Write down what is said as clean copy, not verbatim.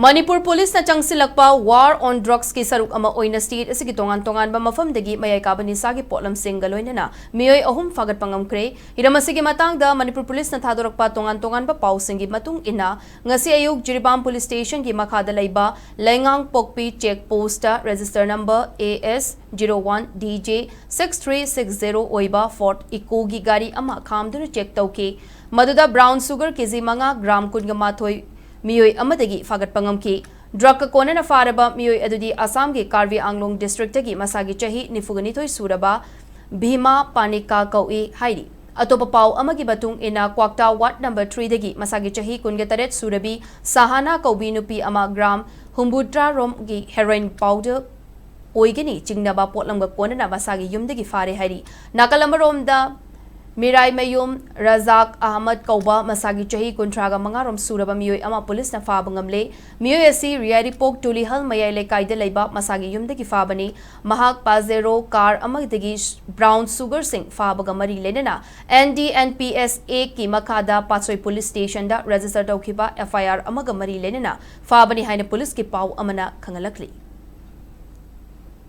Manipur Police na changsilakpa war on drugs ki saruk ama oina state asigi tongan ba mafam dagi Mayai Kaba Nishagi Potlam Shing Loinana Meeoi ahum Phagatpa Ngamkhre hiramasigi matangda Manipur Police na thadorakpa tongan ba pausingi matung ina ngasi ayuk Jiribam Police Station ki makhada laiba Lengang Pokpi check post register number AS01 DJ 6360 oiba Fort Ikogi gari ama khamduna check tauke maduda brown sugar kg manga gram kunga mathoi Meeoi amadagi Phagatpa ngamki drug ka konana faraba Meeoi adudi Assam ge Karbi Anglong district tagi masagi chahi nifuganithoi suraba Bhima Panika kaui hairi atopa pau amagi batung ina Kwakta Ward number 3 dagi masagi chahi kungetaret surabi Sahana kaubi nupi ama gram humbutra rom gi heroin powder oigani chingnaba Potlam ga konana masagi yumdagi fare hairi nakalamarom da Meeoi mayum Razak Ahmad Kaba masagi chahi kuntraga mangarom suraba Meeoi ama police na fabangamle Meeoi asi Riari Pok Tulihal Mayai lekaida leiba masagi yumdagi fabani mahak Pazero car amagdagi brown sugar sing fabaga mari lenena NDNPS A ki makada Patsoi police station da register tawkhiba FIR amaga mari lenena fabani haina police ki pau amana khangalakli